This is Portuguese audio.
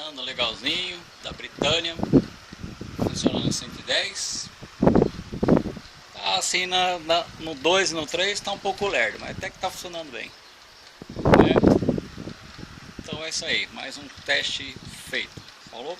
funcionando legalzinho, da BRITANIA, funcionando 110. Tá assim no 2 e no 3 tá um pouco lerdo, mas até que tá funcionando bem, né? Então é isso aí, mais um teste feito. Falou?